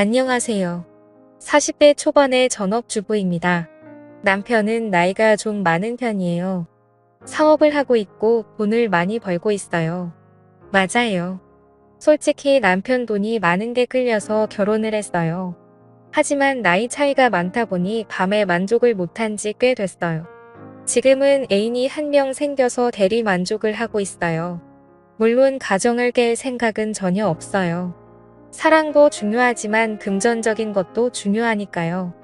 안녕하세요. 40대 초반의 전업주부입니다. 남편은 나이가 좀 많은 편이에요. 사업을 하고 있고 돈을 많이 벌고 있어요. 맞아요. 솔직히 남편 돈이 많은 게 끌려서 결혼을 했어요. 하지만 나이 차이가 많다 보니 밤에 만족을 못한 지 꽤 됐어요. 지금은 애인이 한 명 생겨서 대리 만족을 하고 있어요. 물론 가정을 깰 생각은 전혀 없어요. 사랑도 중요하지만 금전적인 것도 중요하니까요.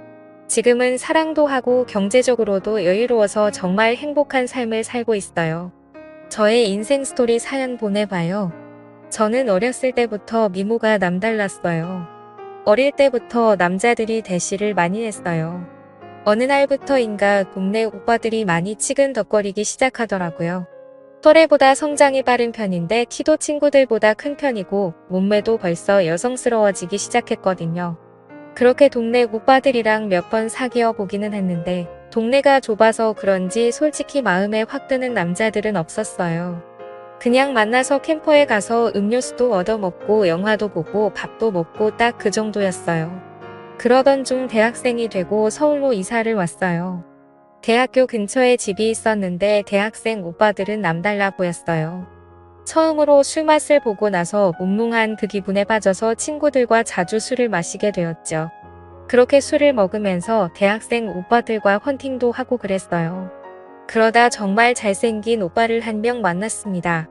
지금은 사랑도 하고 경제적으로도 여유로워서 정말 행복한 삶을 살고 있어요. 저의 인생 스토리 사연 보내봐요. 저는 어렸을 때부터 미모가 남달랐어요. 어릴 때부터 남자들이 대시를 많이 했어요. 어느 날부터인가 동네 오빠들이 많이 치근덕거리기 시작하더라고요. 또래보다 성장이 빠른 편인데 키도 친구들보다 큰 편이고 몸매도 벌써 여성스러워지기 시작했거든요. 그렇게 동네 오빠들이랑 몇 번 사귀어 보기는 했는데 동네가 좁아서 그런지 솔직히 마음에 확 드는 남자들은 없었어요. 그냥 만나서 캠퍼에 가서 음료수도 얻어먹고 영화도 보고 밥도 먹고 딱 그 정도였어요. 그러던 중 대학생이 되고 서울로 이사를 왔어요. 대학교 근처에 집이 있었는데 대학생 오빠들은 남달라 보였어요. 처음으로 술 맛을 보고 나서 몽롱한 그 기분에 빠져서 친구들과 자주 술을 마시게 되었죠. 그렇게 술을 먹으면서 대학생 오빠들과 헌팅도 하고 그랬어요. 그러다 정말 잘생긴 오빠를 한 명 만났습니다.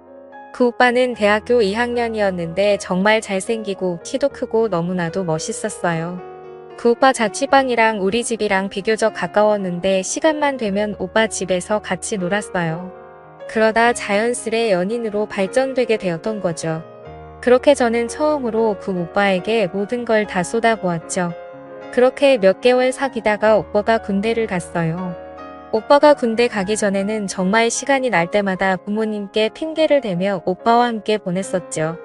그 오빠는 대학교 2학년이었는데 정말 잘생기고 키도 크고 너무나도 멋있었어요. 그 오빠 자취방이랑 우리 집이랑 비교적 가까웠는데 시간만 되면 오빠 집에서 같이 놀았어요. 그러다 자연스레 연인으로 발전되게 되었던 거죠. 그렇게 저는 처음으로 그 오빠에게 모든 걸 다 쏟아부었죠. 그렇게 몇 개월 사귀다가 오빠가 군대를 갔어요. 오빠가 군대 가기 전에는 정말 시간이 날 때마다 부모님께 핑계를 대며 오빠와 함께 보냈었죠.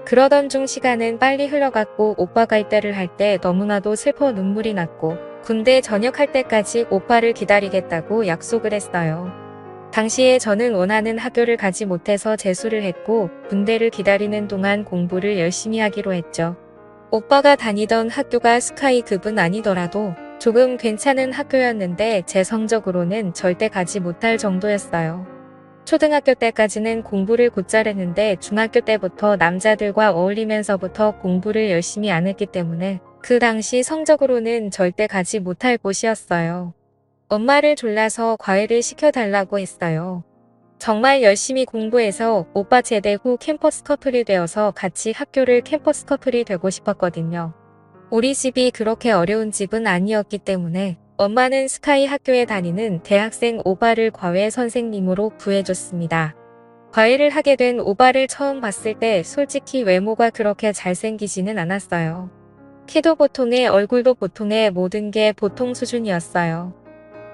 그러던 중 시간은 빨리 흘러갔고 오빠가 입대를 할 때 너무나도 슬퍼 눈물이 났고 군대 전역할 때까지 오빠를 기다리겠다고 약속을 했어요. 당시에 저는 원하는 학교를 가지 못해서 재수를 했고 군대를 기다리는 동안 공부를 열심히 하기로 했죠. 오빠가 다니던 학교가 스카이급은 아니더라도 조금 괜찮은 학교였는데 제 성적으로는 절대 가지 못할 정도였어요. 초등학교 때까지는 공부를 곧잘 했는데 중학교 때부터 남자들과 어울리면서부터 공부를 열심히 안 했기 때문에 그 당시 성적으로는 절대 가지 못할 곳이었어요. 엄마를 졸라서 과외를 시켜달라고 했어요. 정말 열심히 공부해서 오빠 제대 후 캠퍼스 커플이 되어서 같이 학교를 캠퍼스 커플이 되고 싶었거든요. 우리 집이 그렇게 어려운 집은 아니었기 때문에 엄마는 스카이 학교에 다니는 대학생 오바를 과외 선생님으로 구해줬습니다. 과외를 하게 된 오바를 처음 봤을 때 솔직히 외모가 그렇게 잘생기지는 않았어요. 키도 보통에 얼굴도 보통에 모든 게 보통 수준이었어요.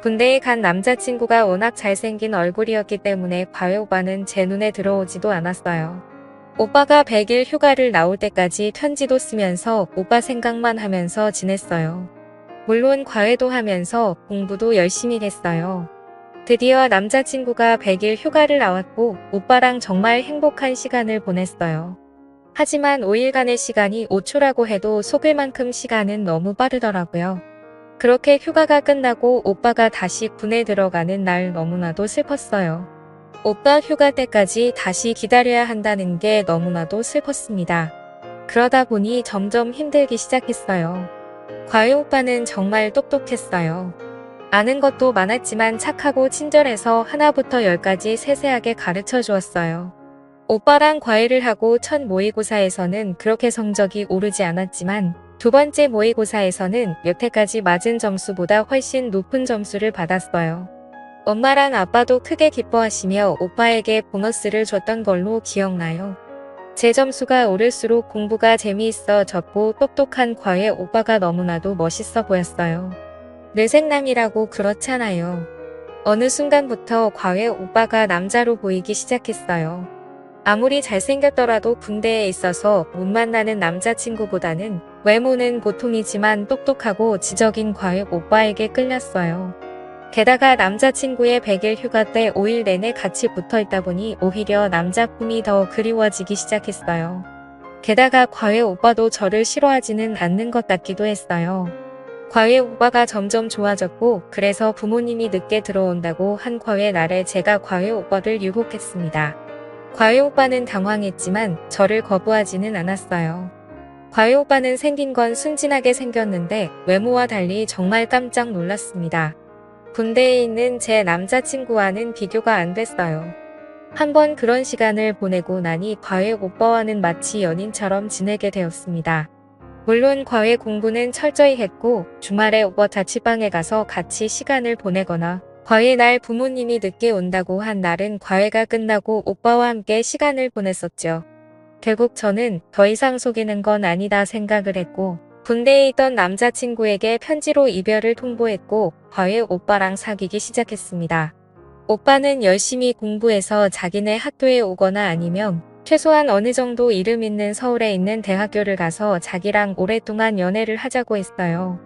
군대에 간 남자친구가 워낙 잘생긴 얼굴이었기 때문에 과외 오바는 제 눈에 들어오지도 않았어요. 오빠가 100일 휴가를 나올 때까지 편지도 쓰면서 오빠 생각만 하면서 지냈어요. 물론 과외도 하면서 공부도 열심히 했어요. 드디어 남자친구가 100일 휴가를 나왔고 오빠랑 정말 행복한 시간을 보냈어요. 하지만 5일간의 시간이 5초라고 해도 속을 만큼 시간은 너무 빠르더라고요. 그렇게 휴가가 끝나고 오빠가 다시 군에 들어가는 날 너무나도 슬펐어요. 오빠 휴가 때까지 다시 기다려야 한다는 게 너무나도 슬펐습니다. 그러다 보니 점점 힘들기 시작했어요. 과외 오빠는 정말 똑똑했어요. 아는 것도 많았지만 착하고 친절해서 하나부터 열까지 세세하게 가르쳐 주었어요. 오빠랑 과외를 하고 첫 모의고사에서는 그렇게 성적이 오르지 않았지만 두 번째 모의고사에서는 여태까지 맞은 점수보다 훨씬 높은 점수를 받았어요. 엄마랑 아빠도 크게 기뻐하시며 오빠에게 보너스를 줬던 걸로 기억나요. 제 점수가 오를수록 공부가 재미있어졌고 똑똑한 과외 오빠가 너무나도 멋있어 보였어요. 뇌생남이라고 그렇잖아요. 어느 순간부터 과외 오빠가 남자로 보이기 시작했어요. 아무리 잘생겼더라도 군대에 있어서 못 만나는 남자친구보다는 외모는 보통이지만 똑똑하고 지적인 과외 오빠에게 끌렸어요. 게다가 남자친구의 100일 휴가 때 5일 내내 같이 붙어있다 보니 오히려 남자 꿈이 더 그리워지기 시작했어요. 게다가 과외 오빠도 저를 싫어하지는 않는 것 같기도 했어요. 과외 오빠가 점점 좋아졌고 그래서 부모님이 늦게 들어온다고 한 과외 날에 제가 과외 오빠를 유혹했습니다. 과외 오빠는 당황했지만 저를 거부하지는 않았어요. 과외 오빠는 생긴 건 순진하게 생겼는데 외모와 달리 정말 깜짝 놀랐습니다. 군대에 있는 제 남자친구와는 비교가 안 됐어요. 한번 그런 시간을 보내고 나니 과외 오빠와는 마치 연인처럼 지내게 되었습니다. 물론 과외 공부는 철저히 했고 주말에 오빠 자취방에 가서 같이 시간을 보내거나 과외 날 부모님이 늦게 온다고 한 날은 과외가 끝나고 오빠와 함께 시간을 보냈었죠. 결국 저는 더 이상 속이는 건 아니다 생각을 했고 군대에 있던 남자친구에게 편지로 이별을 통보했고 과외 오빠랑 사귀기 시작했습니다. 오빠는 열심히 공부해서 자기네 학교에 오거나 아니면 최소한 어느 정도 이름 있는 서울에 있는 대학교를 가서 자기랑 오랫동안 연애를 하자고 했어요.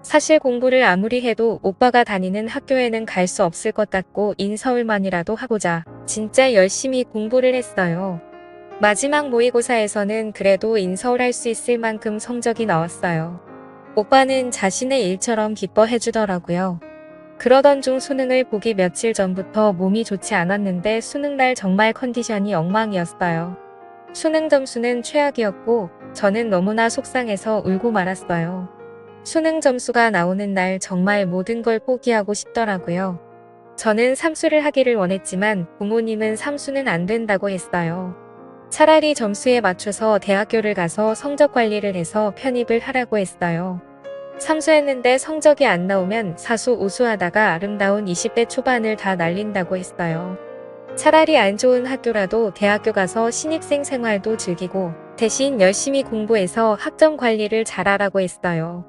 사실 공부를 아무리 해도 오빠가 다니는 학교에는 갈 수 없을 것 같고 인서울만이라도 하고자 진짜 열심히 공부를 했어요. 마지막 모의고사에서는 그래도 인서울 할 수 있을 만큼 성적이 나왔어요. 오빠는 자신의 일처럼 기뻐해주더라고요. 그러던 중 수능을 보기 며칠 전부터 몸이 좋지 않았는데 수능날 정말 컨디션이 엉망이었어요. 수능 점수는 최악이었고 저는 너무나 속상해서 울고 말았어요. 수능 점수가 나오는 날 정말 모든 걸 포기하고 싶더라고요. 저는 삼수를 하기를 원했지만 부모님은 삼수는 안 된다고 했어요. 차라리 점수에 맞춰서 대학교를 가서 성적 관리를 해서 편입을 하라고 했어요. 삼수했는데 성적이 안 나오면 사수 우수하다가 아름다운 20대 초반을 다 날린다고 했어요. 차라리 안 좋은 학교라도 대학교 가서 신입생 생활도 즐기고 대신 열심히 공부해서 학점 관리를 잘하라고 했어요.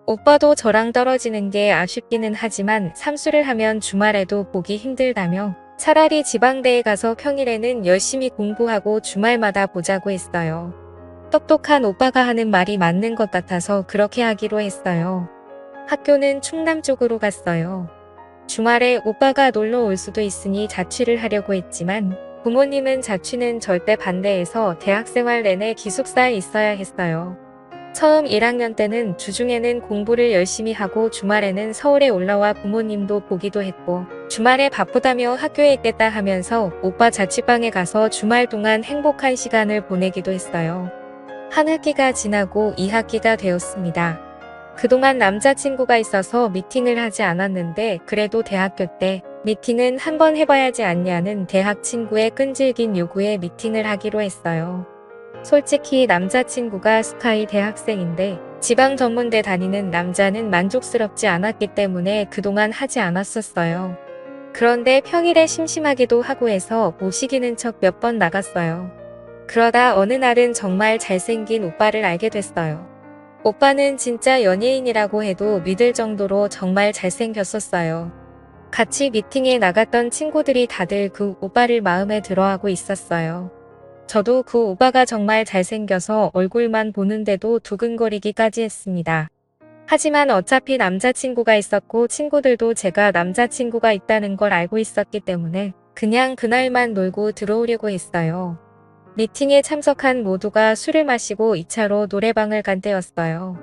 오빠도 저랑 떨어지는 게 아쉽기는 하지만 삼수를 하면 주말에도 보기 힘들다며 차라리 지방대에 가서 평일에는 열심히 공부하고 주말마다 보자고 했어요. 똑똑한 오빠가 하는 말이 맞는 것 같아서 그렇게 하기로 했어요. 학교는 충남 쪽으로 갔어요. 주말에 오빠가 놀러 올 수도 있으니 자취를 하려고 했지만 부모님은 자취는 절대 반대해서 대학생활 내내 기숙사에 있어야 했어요. 처음 1학년 때는 주중에는 공부를 열심히 하고 주말에는 서울에 올라와 부모님도 보기도 했고 주말에 바쁘다며 학교에 있겠다 하면서 오빠 자취방에 가서 주말 동안 행복한 시간을 보내기도 했어요. 한 학기가 지나고 2학기가 되었습니다. 그동안 남자친구가 있어서 미팅을 하지 않았는데 그래도 대학교 때 미팅은 한번 해봐야지 않냐는 대학 친구의 끈질긴 요구에 미팅을 하기로 했어요. 솔직히 남자친구가 스카이 대학생인데 지방 전문대 다니는 남자는 만족스럽지 않았기 때문에 그동안 하지 않았었어요. 그런데 평일에 심심하기도 하고 해서 모시기는 척 몇 번 나갔어요. 그러다 어느 날은 정말 잘생긴 오빠를 알게 됐어요. 오빠는 진짜 연예인이라고 해도 믿을 정도로 정말 잘생겼었어요. 같이 미팅에 나갔던 친구들이 다들 그 오빠를 마음에 들어하고 있었어요. 저도 그 오빠가 정말 잘생겨서 얼굴만 보는데도 두근거리기까지 했습니다. 하지만 어차피 남자친구가 있었고 친구들도 제가 남자친구가 있다는 걸 알고 있었기 때문에 그냥 그날만 놀고 들어오려고 했어요. 미팅에 참석한 모두가 술을 마시고 2차로 노래방을 간 때였어요.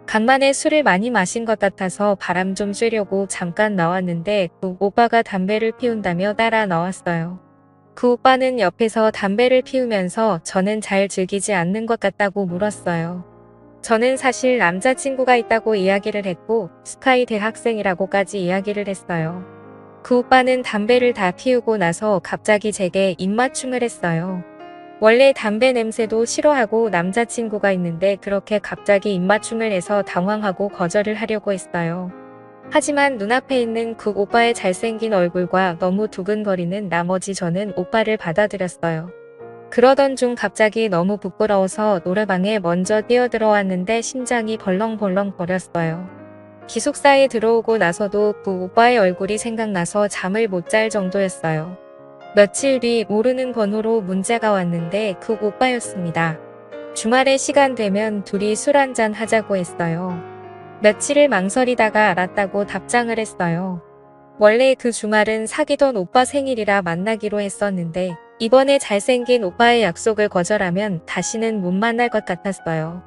간만에 술을 많이 마신 것 같아서 바람 좀 쐬려고 잠깐 나왔는데 그 오빠가 담배를 피운다며 따라 나왔어요. 그 오빠는 옆에서 담배를 피우면서 저는 잘 즐기지 않는 것 같다고 물었어요. 저는 사실 남자친구가 있다고 이야기를 했고 스카이 대학생이라고까지 이야기를 했어요. 그 오빠는 담배를 다 피우고 나서 갑자기 제게 입맞춤을 했어요. 원래 담배 냄새도 싫어하고 남자친구가 있는데 그렇게 갑자기 입맞춤을 해서 당황하고 거절을 하려고 했어요. 하지만 눈앞에 있는 그 오빠의 잘생긴 얼굴과 너무 두근거리는 나머지 저는 오빠를 받아들였어요. 그러던 중 갑자기 너무 부끄러워서 노래방에 먼저 뛰어들어왔는데 심장이 벌렁벌렁 거렸어요. 기숙사에 들어오고 나서도 그 오빠의 얼굴이 생각나서 잠을 못 잘 정도였어요. 며칠 뒤 모르는 번호로 문자가 왔는데 그 오빠였습니다. 주말에 시간 되면 둘이 술 한잔 하자고 했어요. 며칠을 망설이다가 알았다고 답장을 했어요. 원래 그 주말은 사귀던 오빠 생일이라 만나기로 했었는데 이번에 잘생긴 오빠의 약속을 거절하면 다시는 못 만날 것 같았어요.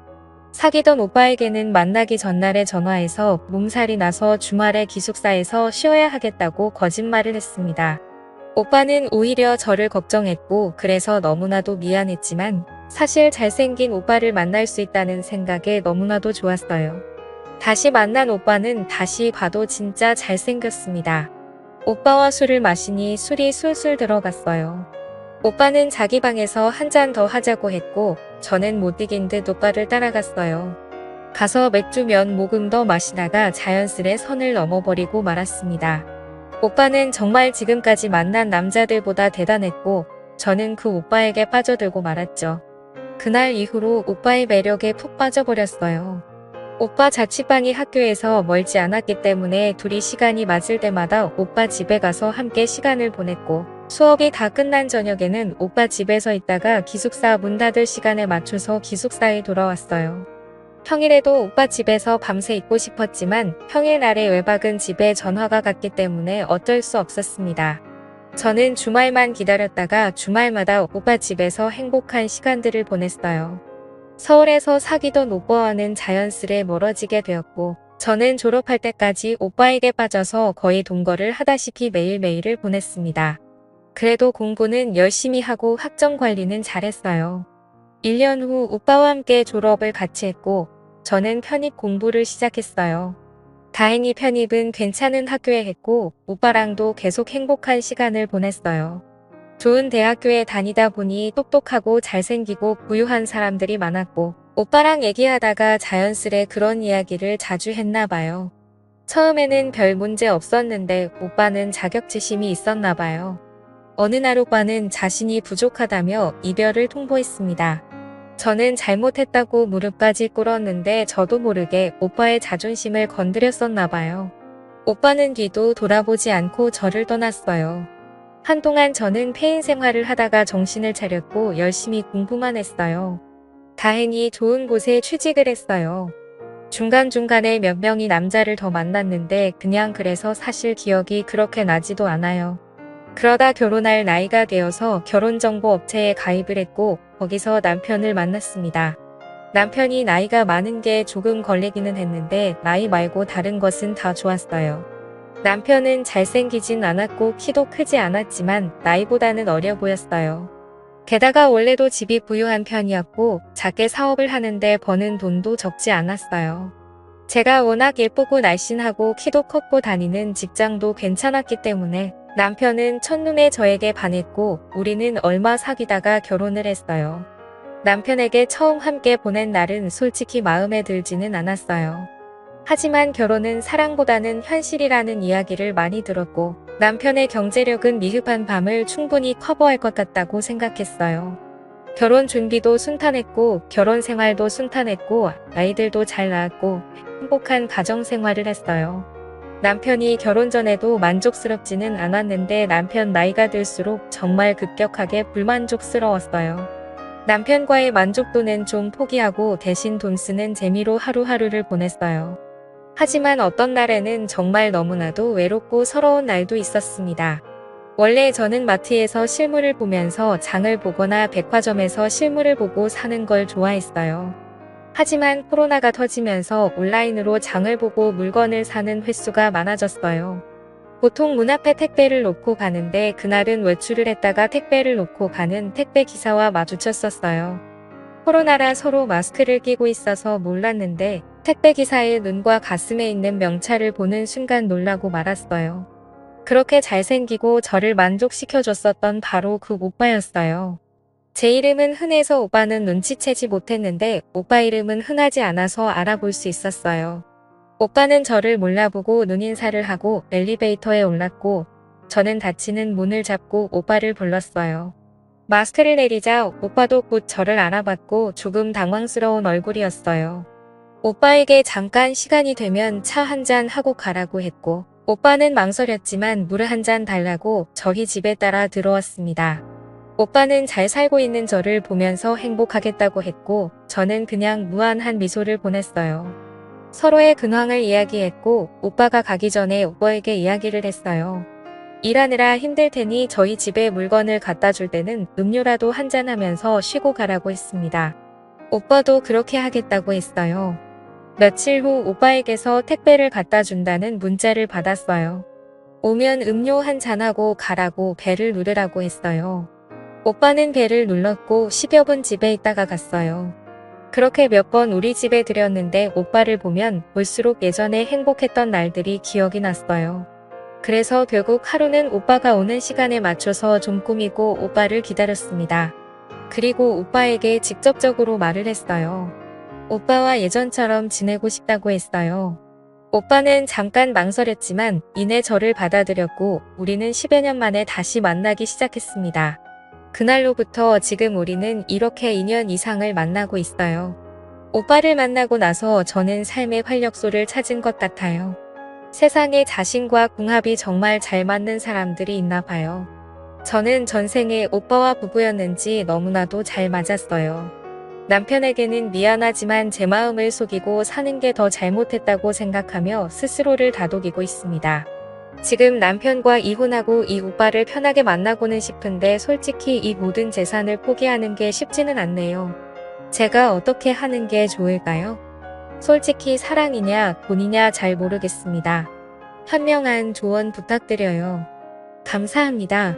사귀던 오빠에게는 만나기 전날에 전화해서 몸살이 나서 주말에 기숙사에서 쉬어야 하겠다고 거짓말을 했습니다. 오빠는 오히려 저를 걱정했고 그래서 너무나도 미안했지만 사실 잘생긴 오빠를 만날 수 있다는 생각에 너무나도 좋았어요. 다시 만난 오빠는 다시 봐도 진짜 잘생겼습니다. 오빠와 술을 마시니 술이 술술 들어갔어요. 오빠는 자기 방에서 한 잔 더 하자고 했고 저는 못 이긴 듯 오빠를 따라갔어요. 가서 맥주 몇 모금 더 마시다가 자연스레 선을 넘어버리고 말았습니다. 오빠는 정말 지금까지 만난 남자들보다 대단했고 저는 그 오빠에게 빠져들고 말았죠. 그날 이후로 오빠의 매력에 푹 빠져버렸어요. 오빠 자취방이 학교에서 멀지 않았기 때문에 둘이 시간이 맞을 때마다 오빠 집에 가서 함께 시간을 보냈고 수업이 다 끝난 저녁에는 오빠 집에서 있다가 기숙사 문 닫을 시간에 맞춰서 기숙사에 돌아왔어요. 평일에도 오빠 집에서 밤새 있고 싶었지만 평일날에 외박은 집에 전화가 갔기 때문에 어쩔 수 없었습니다. 저는 주말만 기다렸다가 주말마다 오빠 집에서 행복한 시간들을 보냈어요. 서울에서 사귀던 오빠와는 자연스레 멀어지게 되었고 저는 졸업할 때까지 오빠에게 빠져서 거의 동거를 하다시피 매일매일을 보냈습니다. 그래도 공부는 열심히 하고 학점 관리는 잘했어요. 1년 후 오빠와 함께 졸업을 같이 했고 저는 편입 공부를 시작했어요. 다행히 편입은 괜찮은 학교에 했고 오빠랑도 계속 행복한 시간을 보냈어요. 좋은 대학교에 다니다 보니 똑똑하고 잘생기고 부유한 사람들이 많았고 오빠랑 얘기하다가 자연스레 그런 이야기를 자주 했나 봐요. 처음에는 별 문제 없었는데 오빠는 자격지심이 있었나 봐요. 어느 날 오빠는 자신이 부족하다며 이별을 통보했습니다. 저는 잘못했다고 무릎까지 꿇었는데 저도 모르게 오빠의 자존심을 건드렸었나 봐요. 오빠는 뒤도 돌아보지 않고 저를 떠났어요. 한동안 저는 폐인 생활을 하다가 정신을 차렸고 열심히 공부만 했어요. 다행히 좋은 곳에 취직을 했어요. 중간중간에 몇 명이 남자를 더 만났는데 그냥 그래서 사실 기억이 그렇게 나지도 않아요. 그러다 결혼할 나이가 되어서 결혼정보업체에 가입을 했고 거기서 남편을 만났습니다. 남편이 나이가 많은 게 조금 걸리기는 했는데 나이 말고 다른 것은 다 좋았어요. 남편은 잘생기진 않았고 키도 크지 않았지만 나이보다는 어려 보였어요. 게다가 원래도 집이 부유한 편이었고 작게 사업을 하는데 버는 돈도 적지 않았어요. 제가 워낙 예쁘고 날씬하고 키도 컸고 다니는 직장도 괜찮았기 때문에 남편은 첫눈에 저에게 반했고 우리는 얼마 사귀다가 결혼을 했어요. 남편에게 처음 함께 보낸 날은 솔직히 마음에 들지는 않았어요. 하지만 결혼은 사랑보다는 현실이라는 이야기를 많이 들었고 남편의 경제력은 미흡한 밤을 충분히 커버할 것 같다고 생각했어요. 결혼 준비도 순탄했고 결혼 생활도 순탄했고 아이들도 잘 낳았고 행복한 가정 생활을 했어요. 남편이 결혼 전에도 만족스럽지는 않았는데 남편 나이가 들수록 정말 급격하게 불만족스러웠어요. 남편과의 만족도는 좀 포기하고 대신 돈 쓰는 재미로 하루하루를 보냈어요. 하지만 어떤 날에는 정말 너무나도 외롭고 서러운 날도 있었습니다. 원래 저는 마트에서 실물을 보면서 장을 보거나 백화점에서 실물을 보고 사는 걸 좋아했어요. 하지만 코로나가 터지면서 온라인으로 장을 보고 물건을 사는 횟수가 많아졌어요. 보통 문 앞에 택배를 놓고 가는데 그날은 외출을 했다가 택배를 놓고 가는 택배 기사와 마주쳤었어요. 코로나라 서로 마스크를 끼고 있어서 몰랐는데 택배 기사의 눈과 가슴에 있는 명찰을 보는 순간 놀라고 말았어요. 그렇게 잘생기고 저를 만족시켜줬었던 바로 그 오빠였어요. 제 이름은 흔해서 오빠는 눈치채지 못했는데 오빠 이름은 흔하지 않아서 알아볼 수 있었어요. 오빠는 저를 몰라보고 눈인사를 하고 엘리베이터에 올랐고 저는 닫히는 문을 잡고 오빠를 불렀어요. 마스크를 내리자 오빠도 곧 저를 알아봤고 조금 당황스러운 얼굴이었어요. 오빠에게 잠깐 시간이 되면 차 한 잔 하고 가라고 했고 오빠는 망설였지만 물 한 잔 달라고 저희 집에 따라 들어왔습니다. 오빠는 잘 살고 있는 저를 보면서 행복하겠다고 했고 저는 그냥 무한한 미소를 보냈어요. 서로의 근황을 이야기했고 오빠가 가기 전에 오빠에게 이야기를 했어요. 일하느라 힘들 테니 저희 집에 물건을 갖다 줄 때는 음료라도 한잔하면서 쉬고 가라고 했습니다. 오빠도 그렇게 하겠다고 했어요. 며칠 후 오빠에게서 택배를 갖다 준다는 문자를 받았어요. 오면 음료 한 잔하고 가라고 벨을 누르라고 했어요. 오빠는 벨을 눌렀고 10여 분 집에 있다가 갔어요. 그렇게 몇 번 우리 집에 들였는데 오빠를 보면 볼수록 예전에 행복했던 날들이 기억이 났어요. 그래서 결국 하루는 오빠가 오는 시간에 맞춰서 좀 꾸미고 오빠를 기다렸습니다. 그리고 오빠에게 직접적으로 말을 했어요. 오빠와 예전처럼 지내고 싶다고 했어요. 오빠는 잠깐 망설였지만 이내 저를 받아들였고 우리는 10여 년 만에 다시 만나기 시작했습니다. 그날로부터 지금 우리는 이렇게 2년 이상을 만나고 있어요. 오빠를 만나고 나서 저는 삶의 활력소를 찾은 것 같아요. 세상에 자신과 궁합이 정말 잘 맞는 사람들이 있나 봐요. 저는 전생에 오빠와 부부였는지 너무나도 잘 맞았어요. 남편에게는 미안하지만 제 마음을 속이고 사는 게 더 잘못했다고 생각하며 스스로를 다독이고 있습니다. 지금 남편과 이혼하고 이 오빠를 편하게 만나고는 싶은데 솔직히 이 모든 재산을 포기하는 게 쉽지는 않네요. 제가 어떻게 하는 게 좋을까요? 솔직히 사랑이냐 돈이냐 잘 모르겠습니다. 현명한 조언 부탁드려요. 감사합니다.